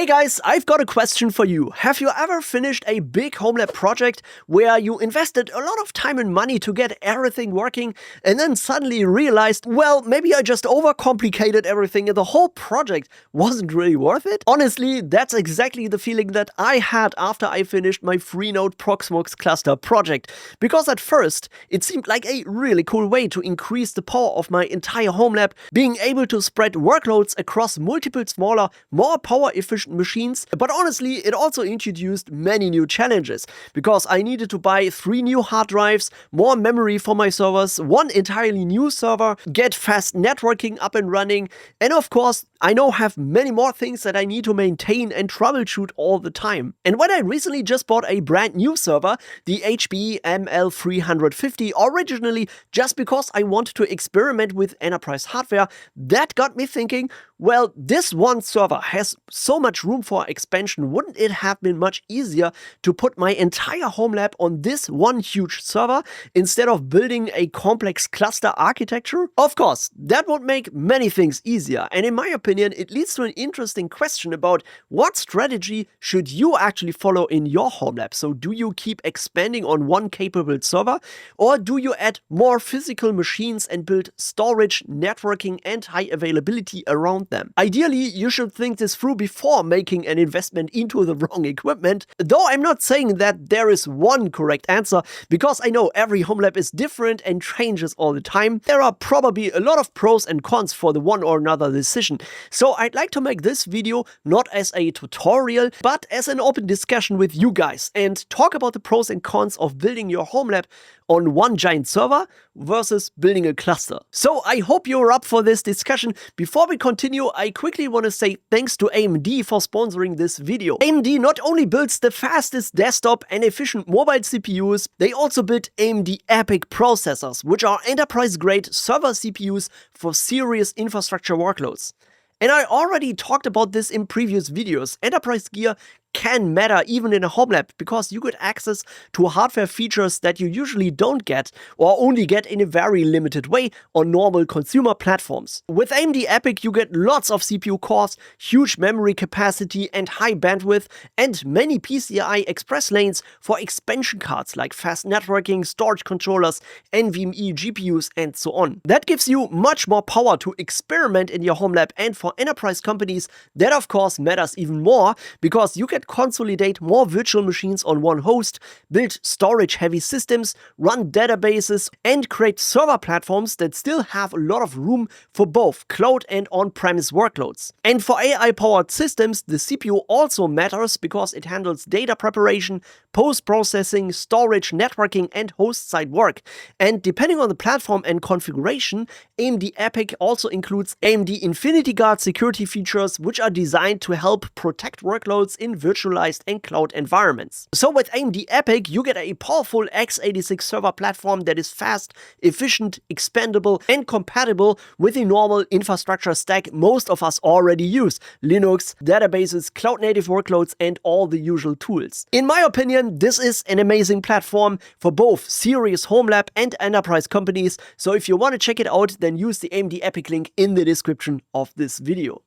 Hey guys, I've got a question for you. Have you ever finished a big Homelab project where you invested a lot of time and money to get everything working and then suddenly realized, well, maybe I just overcomplicated everything and the whole project wasn't really worth it? Honestly, that's exactly the feeling that I had after I finished my free-node Proxmox cluster project. Because at first, it seemed like a really cool way to increase the power of my entire Homelab, being able to spread workloads across multiple smaller, more power-efficient machines, but honestly it also introduced many new challenges because I needed to buy 3 new hard drives, more memory for my servers, 1 entirely new server, get fast networking up and running, and of course I now have many more things that I need to maintain and troubleshoot all the time. And when I recently just bought a brand new server, the HPE ML350, originally just because I wanted to experiment with enterprise hardware, that got me thinking, well, this one server has so much room for expansion. Wouldn't it have been much easier to put my entire Homelab on this one huge server instead of building a complex cluster architecture? Of course, that would make many things easier, and in my opinion, it leads to an interesting question about what strategy should you actually follow in your Homelab. So do you keep expanding on one capable server, or do you add more physical machines and build storage, networking, and high availability around them? Ideally, you should think this through before making an investment into the wrong equipment, though I'm not saying that there is one correct answer, because I know every Homelab is different and changes all the time. There are probably a lot of pros and cons for the one or another decision. So I'd like to make this video not as a tutorial, but as an open discussion with you guys and talk about the pros and cons of building your Homelab on one giant server versus building a cluster. So I hope you're up for this discussion. Before we continue, I quickly want to say thanks to AMD for sponsoring this video. AMD not only builds the fastest desktop and efficient mobile CPUs, they also build AMD EPYC processors, which are enterprise-grade server CPUs for serious infrastructure workloads. And I already talked about this in previous videos. Enterprise gear can matter even in a Homelab because you get access to hardware features that you usually don't get or only get in a very limited way on normal consumer platforms. With AMD EPYC you get lots of CPU cores, huge memory capacity and high bandwidth, and many PCI Express lanes for expansion cards like fast networking, storage controllers, NVMe GPUs, and so on. That gives you much more power to experiment in your Homelab, and for enterprise companies that of course matters even more because you can consolidate more virtual machines on one host, build storage-heavy systems, run databases, and create server platforms that still have a lot of room for both cloud and on-premise workloads. And for AI-powered systems, the CPU also matters because it handles data preparation, post-processing, storage, networking, and host-side work. And depending on the platform and configuration, AMD EPYC also includes AMD Infinity Guard security features, which are designed to help protect workloads in virtualized and cloud environments. So with AMD EPYC, you get a powerful x86 server platform that is fast, efficient, expandable, and compatible with the normal infrastructure stack most of us already use: Linux, databases, cloud-native workloads, and all the usual tools. In my opinion, this is an amazing platform for both serious Homelab and enterprise companies, so if you want to check it out, then use the AMD EPYC link in the description of this video.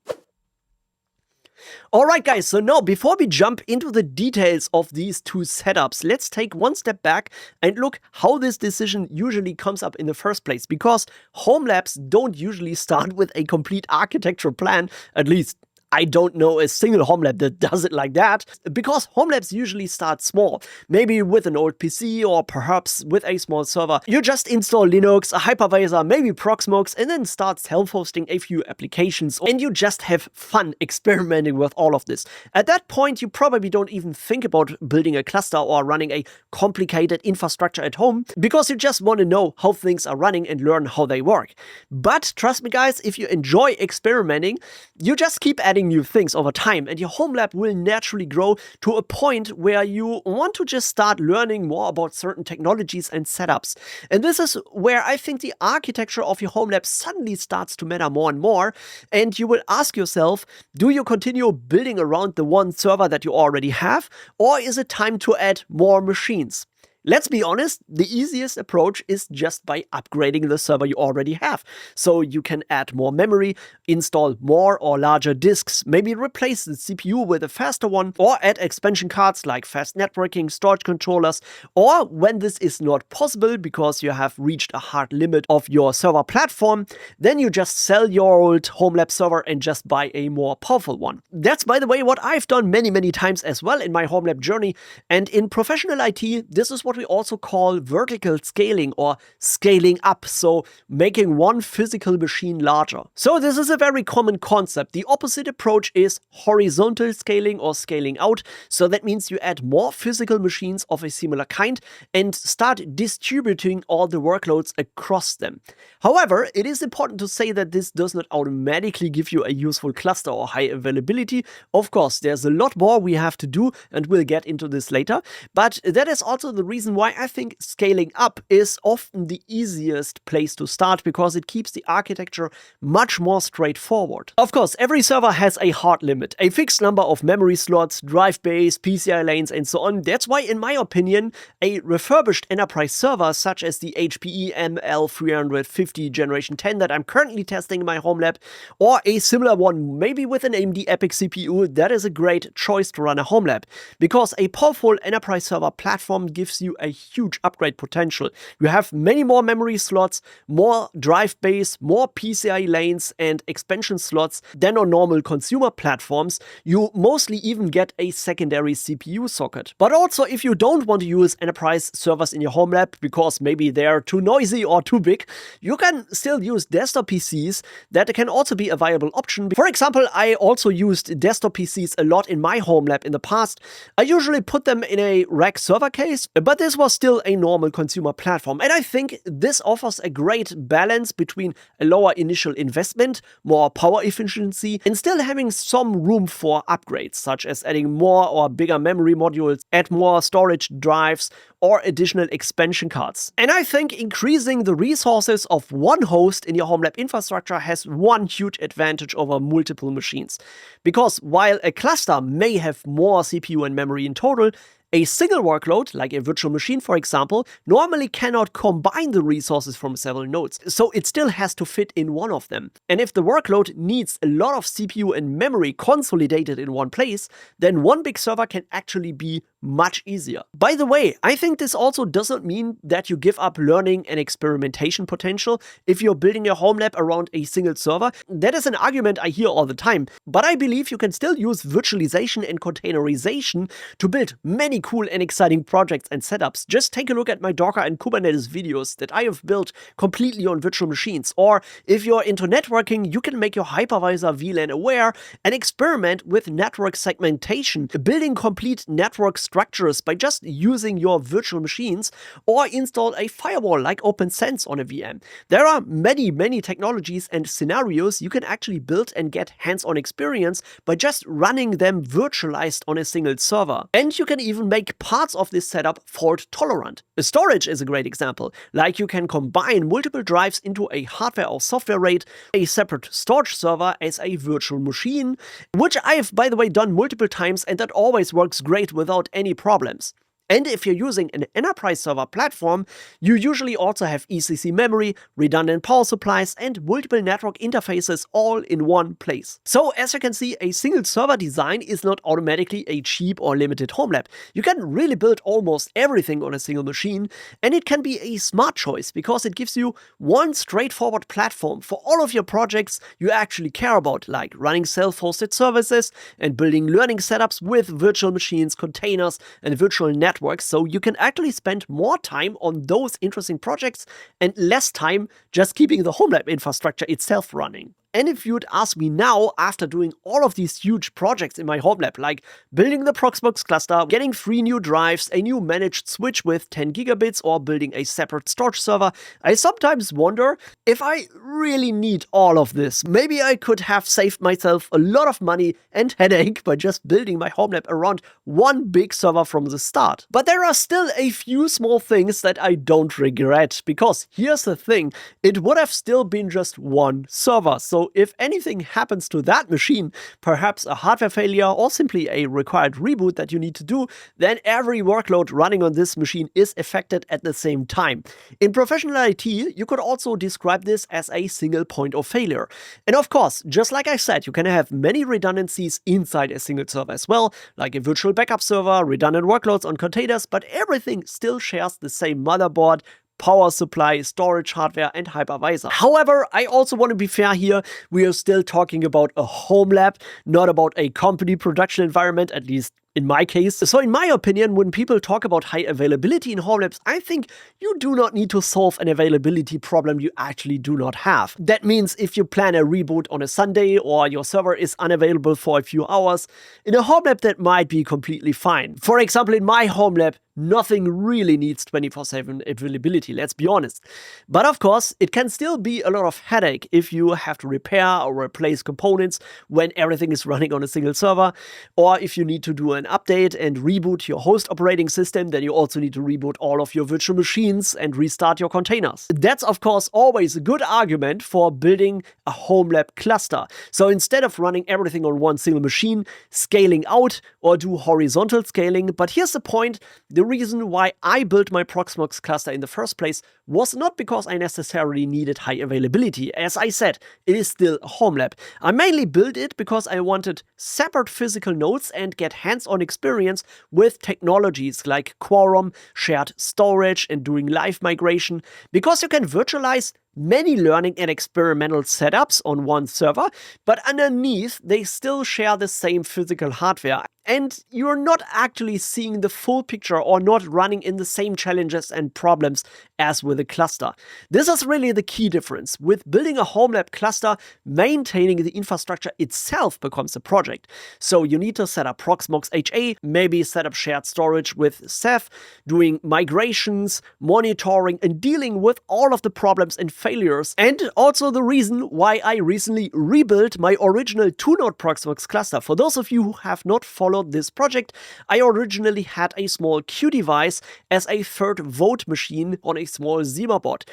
Alright guys, so now before we jump into the details of these two setups, let's take one step back and look how this decision usually comes up in the first place, because Homelabs don't usually start with a complete architecture plan, at least I don't know a single Homelab that does it like that, because Homelabs usually start small, maybe with an old PC or perhaps with a small server. You just install Linux, a hypervisor, maybe Proxmox, and then start self-hosting a few applications, and you just have fun experimenting with all of this. At that point, you probably don't even think about building a cluster or running a complicated infrastructure at home, because you just want to know how things are running and learn how they work. But trust me guys, if you enjoy experimenting, you just keep adding new things over time, and your Homelab will naturally grow to a point where you want to just start learning more about certain technologies and setups. And this is where I think the architecture of your Homelab suddenly starts to matter more and more, and you will ask yourself, do you continue building around the one server that you already have, or is it time to add more machines? Let's be honest, the easiest approach is just by upgrading the server you already have. So you can add more memory, install more or larger disks, maybe replace the CPU with a faster one, or add expansion cards like fast networking, storage controllers, or when this is not possible because you have reached a hard limit of your server platform, then you just sell your old Homelab server and just buy a more powerful one. That's, by the way, what I've done many times as well in my Homelab journey, and in professional IT, this is what we also call vertical scaling or scaling up, so making one physical machine larger. So this is a very common concept. The opposite approach is horizontal scaling or scaling out, so that means you add more physical machines of a similar kind and start distributing all the workloads across them. However, it is important to say that this does not automatically give you a useful cluster or high availability. Of course, there's a lot more we have to do, and we'll get into this later, but that is also the reason why I think scaling up is often the easiest place to start, because it keeps the architecture much more straightforward. Of course, every server has a hard limit, a fixed number of memory slots, drive bays, PCI lanes, and so on. That's why, in my opinion, a refurbished enterprise server such as the HPE ML350 Gen10 that I'm currently testing in my Homelab, or a similar one, maybe with an AMD EPYC CPU, that is a great choice to run a Homelab, because a powerful enterprise server platform gives you a huge upgrade potential. You have many more memory slots, more drive bays, more PCI lanes, and expansion slots than on normal consumer platforms. You mostly even get a secondary CPU socket. But also, if you don't want to use enterprise servers in your Homelab because maybe they're too noisy or too big, you can still use desktop PCs. That can also be a viable option. For example, I also used desktop PCs a lot in my Homelab in the past. I usually put them in a rack server case, but this was still a normal consumer platform. And I think this offers a great balance between a lower initial investment, more power efficiency, and still having some room for upgrades, such as adding more or bigger memory modules, add more storage drives, or additional expansion cards. And I think increasing the resources of one host in your Homelab infrastructure has one huge advantage over multiple machines. Because while a cluster may have more CPU and memory in total, a single workload, like a virtual machine for example, normally cannot combine the resources from several nodes, so it still has to fit in one of them. And if the workload needs a lot of CPU and memory consolidated in one place, then one big server can actually be much easier. By the way, I think this also doesn't mean that you give up learning and experimentation potential if you're building your Homelab around a single server. That is an argument I hear all the time, but I believe you can still use virtualization and containerization to build many cool and exciting projects and setups. Just take a look at my Docker and Kubernetes videos that I have built completely on virtual machines. Or if you're into networking, you can make your hypervisor VLAN aware and experiment with network segmentation, building complete network structures by just using your virtual machines, or install a firewall like OpenSense on a VM. There are many technologies and scenarios you can actually build and get hands-on experience by just running them virtualized on a single server. And you can even make parts of this setup fault tolerant. Storage is a great example. Like, you can combine multiple drives into a hardware or software RAID, a separate storage server as a virtual machine, which I've, by the way, done multiple times, and that always works great without any problems. And if you're using an enterprise server platform, you usually also have ECC memory, redundant power supplies, and multiple network interfaces all in one place. So as you can see, a single server design is not automatically a cheap or limited Homelab. You can really build almost everything on a single machine, and it can be a smart choice because it gives you one straightforward platform for all of your projects you actually care about, like running self-hosted services and building learning setups with virtual machines, containers, and virtual networks. So you can actually spend more time on those interesting projects and less time just keeping the Homelab infrastructure itself running. And if you'd ask me now, after doing all of these huge projects in my Homelab, like building the Proxmox cluster, getting 3 new drives, a new managed switch with 10 gigabits, or building a separate storage server, I sometimes wonder if I really need all of this. Maybe I could have saved myself a lot of money and headache by just building my Homelab around one big server from the start. But there are still a few small things that I don't regret, because here's the thing, it would have still been just one server. So So if anything happens to that machine, perhaps a hardware failure or simply a required reboot that you need to do, then every workload running on this machine is affected at the same time. In professional IT, you could also describe this as a single point of failure. And of course, just like I said, you can have many redundancies inside a single server as well, like a virtual backup server, redundant workloads on containers, but everything still shares the same motherboard, power supply, storage hardware, and hypervisor. However, I also want to be fair here. We are still talking about a home lab, not about a company production environment, at least in my case. So in my opinion, when people talk about high availability in home labs, I think you do not need to solve an availability problem you actually do not have. That means if you plan a reboot on a Sunday or your server is unavailable for a few hours, in a home lab that might be completely fine. For example, in my home lab, nothing really needs 24/7 availability, let's be honest. But of course, it can still be a lot of headache if you have to repair or replace components when everything is running on a single server, or if you need to do an update and reboot your host operating system, then you also need to reboot all of your virtual machines and restart your containers. That's of course always a good argument for building a home lab cluster. So instead of running everything on one single machine, scaling out or do horizontal scaling. But here's the point. The reason why I built my Proxmox cluster in the first place was not because I necessarily needed high availability. As I said, it is still a home lab. I mainly built it because I wanted separate physical nodes and get hands-on experience with technologies like Quorum, shared storage, and doing live migration, because you can virtualize many learning and experimental setups on one server, but underneath they still share the same physical hardware. And you're not actually seeing the full picture or not running in the same challenges and problems as with a cluster. This is really the key difference. With building a home lab cluster, maintaining the infrastructure itself becomes a project. So you need to set up Proxmox HA, maybe set up shared storage with Ceph, doing migrations, monitoring, and dealing with all of the problems and failures. And also the reason why I recently rebuilt my original 2-node Proxmox cluster. For those of you who have not followed this project, I originally had a small Q device as a third vote machine on a small Zima board.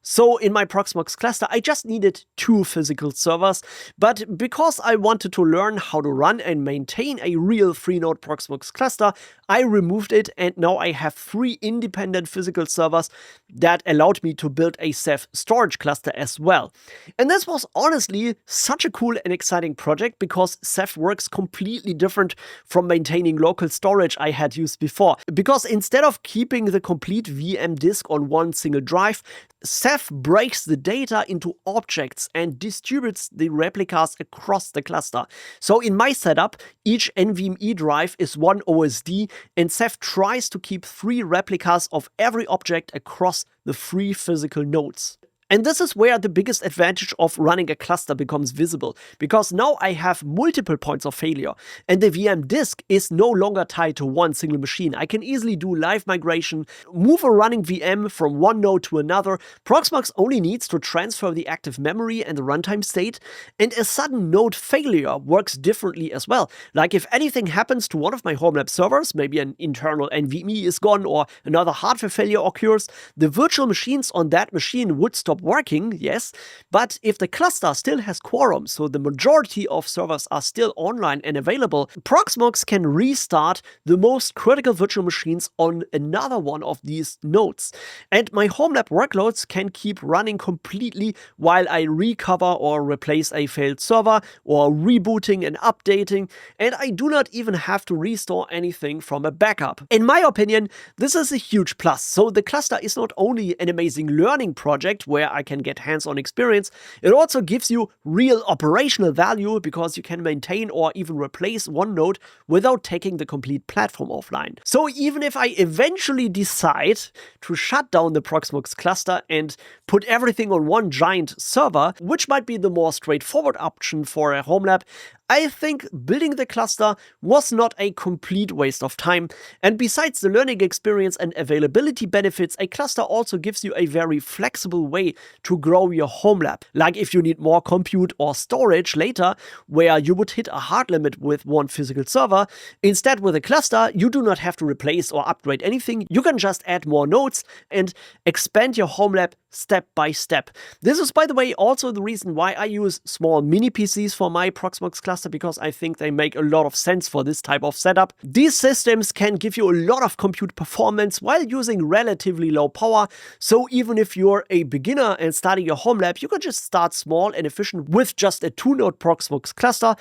So in my Proxmox cluster, I just needed 2 physical servers, but because I wanted to learn how to run and maintain a real 3-node Proxmox cluster, I removed it, and now I have 3 independent physical servers that allowed me to build a Ceph storage cluster as well. And this was honestly such a cool and exciting project because Ceph works completely different from maintaining local storage I had used before. Because instead of keeping the complete VM disk on one single drive, Ceph breaks the data into objects and distributes the replicas across the cluster. So in my setup, each NVMe drive is one OSD, and Ceph tries to keep 3 replicas of every object across the 3 physical nodes. And this is where the biggest advantage of running a cluster becomes visible, because now I have multiple points of failure, and the VM disk is no longer tied to one single machine. I can easily do live migration, move a running VM from one node to another. Proxmox only needs to transfer the active memory and the runtime state, and a sudden node failure works differently as well. Like if anything happens to one of my home lab servers, maybe an internal NVMe is gone or another hardware failure occurs, the virtual machines on that machine would stop working, yes, but if the cluster still has quorum, so the majority of servers are still online and available, Proxmox can restart the most critical virtual machines on another one of these nodes. And my home lab workloads can keep running completely while I recover or replace a failed server or rebooting and updating, and I do not even have to restore anything from a backup. In my opinion, this is a huge plus. So the cluster is not only an amazing learning project where I can get hands-on experience, it also gives you real operational value because you can maintain or even replace one node without taking the complete platform offline. So even if I eventually decide to shut down the Proxmox cluster and put everything on one giant server, which might be the more straightforward option for a home lab, I think building the cluster was not a complete waste of time. And besides the learning experience and availability benefits, a cluster also gives you a very flexible way to grow your home lab. Like if you need more compute or storage later, where you would hit a hard limit with one physical server, instead with a cluster, you do not have to replace or upgrade anything. You can just add more nodes and expand your home lab step by step. This is, by the way, also the reason why I use small mini PCs for my Proxmox cluster, because I think they make a lot of sense for this type of setup. These systems can give you a lot of compute performance while using relatively low power. So even if you're a beginner and starting your home lab, you can just start small and efficient with just a 2-node Proxmox cluster,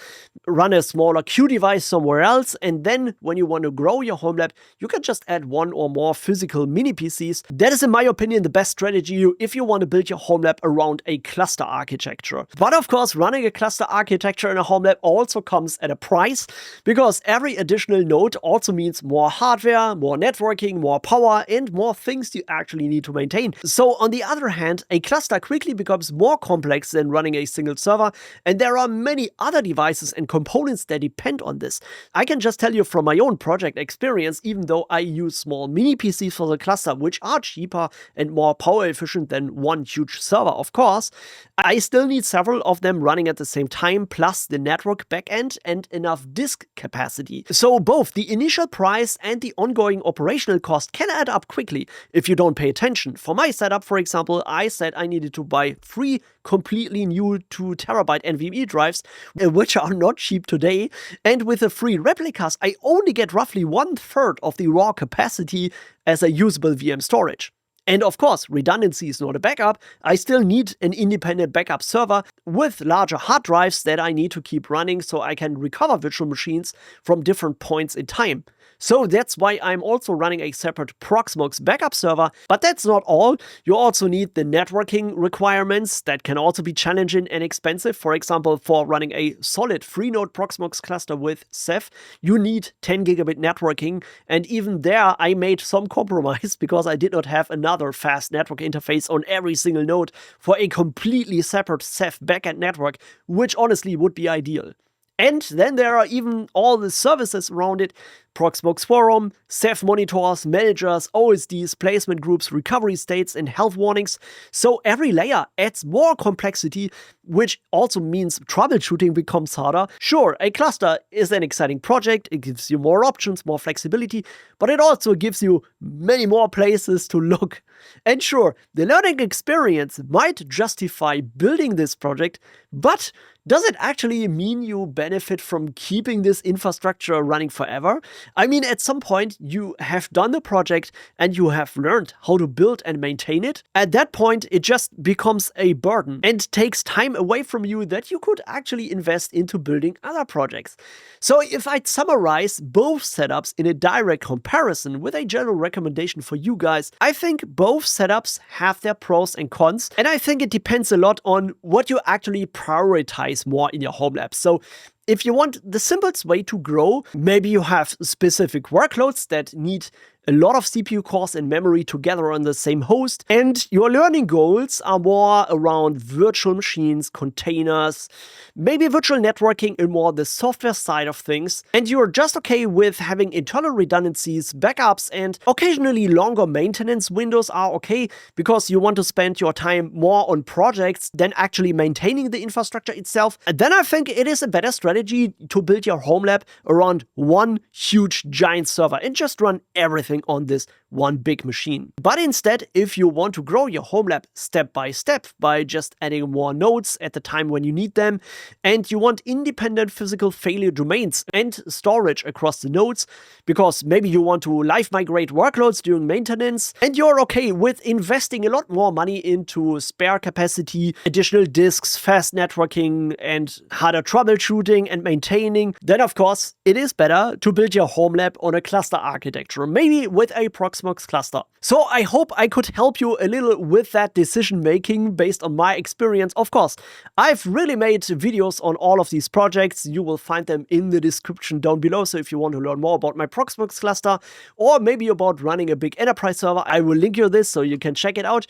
run a smaller Q device somewhere else, and then when you want to grow your home lab, you can just add one or more physical mini PCs. That is, in my opinion, the best strategy if you want to build your home lab around a cluster architecture. But of course, running a cluster architecture in a home lab also comes at a price, because every additional node also means more hardware, more networking, more power, and more things you actually need to maintain. So on the other hand, a cluster quickly becomes more complex than running a single server, and there are many other devices and components that depend on this. I can just tell you from my own project experience, even though I use small mini PCs for the cluster, which are cheaper and more power efficient than one huge server, of course, I still need several of them running at the same time, plus the network backend and enough disk capacity. So both the initial price and the ongoing operational cost can add up quickly if you don't pay attention. For my setup, for example, I said I needed to buy 3 completely new 2 terabyte NVMe drives, which are not cheap today, and with the free replicas, I only get roughly 1/3 of the raw capacity as a usable VM storage. And of course, redundancy is not a backup. I still need an independent backup server with larger hard drives that I need to keep running so I can recover virtual machines from different points in time. So that's why I'm also running a separate Proxmox backup server. But that's not all. You also need the networking requirements that can also be challenging and expensive. For example, for running a solid 3-node Proxmox cluster with Ceph, you need 10 gigabit networking. And even there, I made some compromise because I did not have another fast network interface on every single node for a completely separate Ceph backend network, which honestly would be ideal. And then there are even all the services around it: Proxmox Forum, Ceph monitors, managers, OSDs, placement groups, recovery states, and health warnings. So every layer adds more complexity, which also means troubleshooting becomes harder. Sure, a cluster is an exciting project. It gives you more options, more flexibility, but it also gives you many more places to look. And sure, the learning experience might justify building this project, but does it actually mean you benefit from keeping this infrastructure running forever? I mean, at some point, you have done the project and you have learned how to build and maintain it. At that point, it just becomes a burden and takes time away from you that you could actually invest into building other projects. So if I'd summarize both setups in a direct comparison with a general recommendation for you guys, I think both setups have their pros and cons, and I think it depends a lot on what you actually prioritize more in your home lab. So if you want the simplest way to grow, maybe you have specific workloads that need a lot of CPU cores and memory together on the same host, and your learning goals are more around virtual machines, containers, maybe virtual networking and more the software side of things, and you're just okay with having internal redundancies, backups, and occasionally longer maintenance windows are okay because you want to spend your time more on projects than actually maintaining the infrastructure itself, and then I think it is a better strategy to build your home lab around one huge giant server and just run everything on this one big machine. But instead, if you want to grow your home lab step by step by just adding more nodes at the time when you need them, and you want independent physical failure domains and storage across the nodes, because maybe you want to live migrate workloads during maintenance, and you're okay with investing a lot more money into spare capacity, additional disks, fast networking, and harder troubleshooting and maintaining, then of course it is better to build your home lab on a cluster architecture, maybe with a Proxmox cluster. So I hope I could help you a little with that decision making based on my experience. Of course, I've really made videos on all of these projects. You will find them in the description down below. So if you want to learn more about my Proxmox cluster or maybe about running a big enterprise server, I will link you this so you can check it out.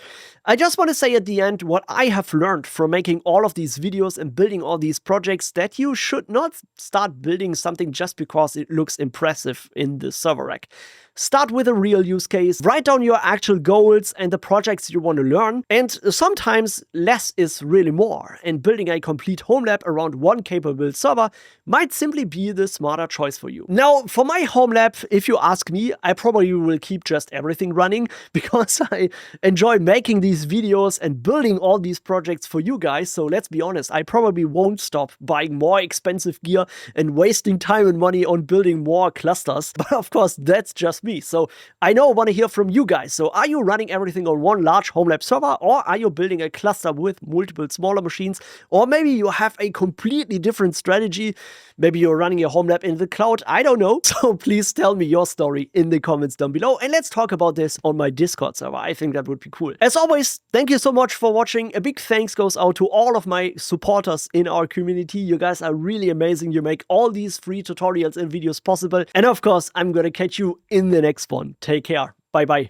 I just want to say at the end what I have learned from making all of these videos and building all these projects: that you should not start building something just because it looks impressive in the server rack. Start start with a real use case, write down your actual goals and the projects you want to learn, and sometimes less is really more, and building a complete home lab around one capable server might simply be the smarter choice for you. Now, for my home lab, if you ask me, I probably will keep just everything running because I enjoy making these videos and building all these projects for you guys. So let's be honest, I probably won't stop buying more expensive gear and wasting time and money on building more clusters. But of course, that's just me. So I know I want to hear from you guys. So are you running everything on one large home lab server, or are you building a cluster with multiple smaller machines? Or maybe you have a completely different strategy. Maybe you're running your home lab in the cloud. I don't know. So please tell me your story in the comments down below, and let's talk about this on my Discord server. I think that would be cool. As always, thank you so much for watching. A big thanks goes out to all of my supporters in our community. You guys are really amazing. You make all these free tutorials and videos possible. And of course, I'm gonna catch you in the next one. Take care. Bye bye.